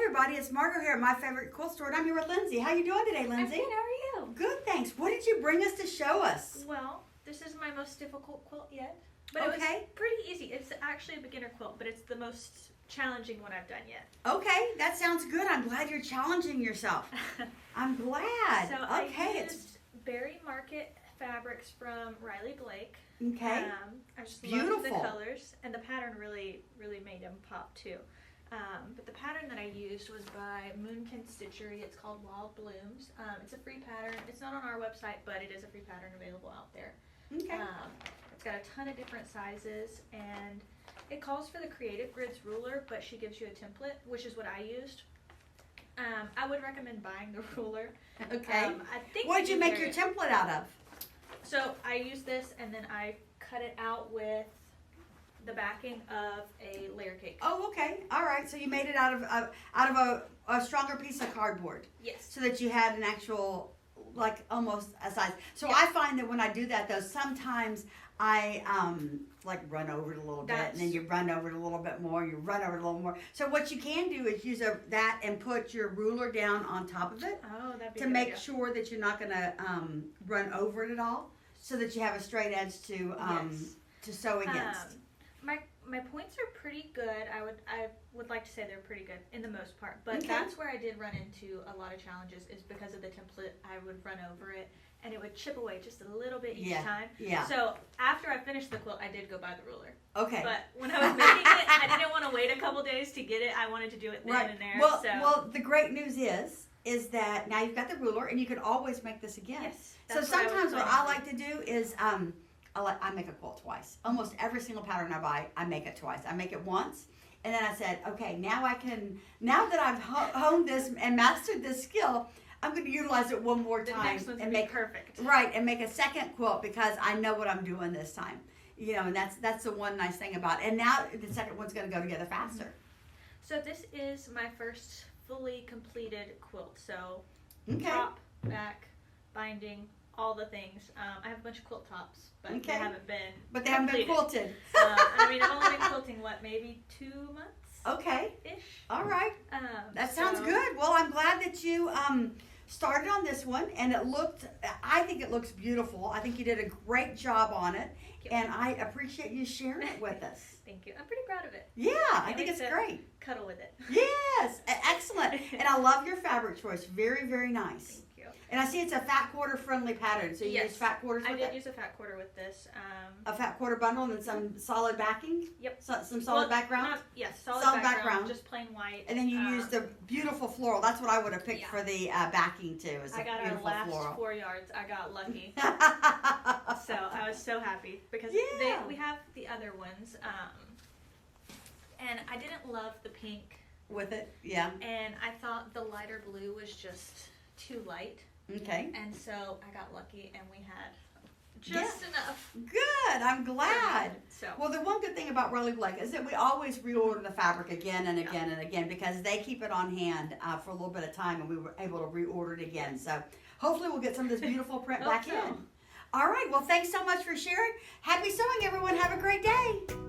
everybody, it's Margo here at My Favorite Quilt Store, and I'm here with Linzy. How you doing today, Linzy? I'm good, how are you? Good, thanks. What did you bring us to show us? Well, this is my most difficult quilt yet, but Okay. it was pretty easy. It's actually a beginner quilt, but it's the most challenging one I've done yet. Okay, that sounds good. I'm glad you're challenging yourself. I'm glad. So okay, I used Berry Market fabrics from Riley Blake. okay. I just Beautiful. loved the colors, and the pattern really made them pop too. But the pattern that I used was by Moonkin Stitchery. It's called Wild Blooms. It's a free pattern. It's not on our website, but it is a free pattern available out there. Okay. It's got a ton of different sizes, and it calls for the Creative Grids ruler, but she gives you a template, which is what I used. I would recommend buying the ruler. Okay. I think What did you make your template out of? So I used this, and then I cut it out with the backing of a layer cake. Oh, okay. All right. So you made it out of a stronger piece of cardboard, Yes. so that you had an actual, like, almost a size. So Yeah. I find that when I do that, though, sometimes I like run over it a little bit, and then you run over it a little bit more, you run over it a little more. So what you can do is use that and put your ruler down on top of it Oh, that'd be to a good make idea. sure that you're not going to run over it at all, so that you have a straight edge to Yes. to sew against. My points are pretty good. I would like to say they're pretty good in the most part, but Okay. that's where I did run into a lot of challenges is because of the template. I would run over it and it would chip away just a little bit each time. Yeah. So after I finished the quilt, I did go buy the ruler. Okay. But when I was making it, I didn't want to wait a couple days to get it. I wanted to do it then Right. and there. Well, so well, the great news is that now you've got the ruler, and you can always make this again. yes. So that's what I was sometimes what I planning like to do is I make a quilt twice. Almost every single pattern I buy, I make it twice. I make it once, and then I said, okay, now that I've honed this and mastered this skill, I'm going to utilize it one more The time next one's and gonna be make perfect. right and make a second quilt because I know what I'm doing this time. You know, and that's the one nice thing about it. And now the second one's going to go together faster. So this is my first fully completed quilt. So Okay. top, back, binding, all the things. I have a bunch of quilt tops, but Okay. they haven't been But they haven't been completed. quilted. I mean, I've only been quilting, maybe 2 months-ish? Okay. All right. That sounds so- good. Well, I'm glad that you started on this one, and I think it looks beautiful. I think you did a great job on it, Thank you. and I appreciate you sharing it with us. Thank you. I'm pretty proud of it. Yeah, I Can't think wait it's to great. Cuddle with it. Yes, excellent. And I love your fabric choice. Very, very nice. Thank you. And I see it's a fat quarter friendly pattern, so you Yes. use fat quarters I with did it? use a fat quarter with this. A fat quarter bundle and then some solid backing? Yep. Some solid background? Yes, Solid solid background. background, just plain white. And then you use the beautiful floral. That's what I would have picked Yeah. for the backing too. Is I a got our beautiful last floral. 4 yards. I got lucky. Yeah. So I was so happy because Yeah. we have the other ones, and I didn't love the pink, With it, yeah. and I thought the lighter blue was just too light, Okay. and so I got lucky, and we had just enough. Good. I'm glad. So Well, the one good thing about Riley Blake is that we always reorder the fabric again and again and again because they keep it on hand for a little bit of time, and we were able to reorder it again. So hopefully we'll get some of this beautiful print Hope back so. in. All right. Well, thanks so much for sharing. Happy sewing, everyone. Have a great day.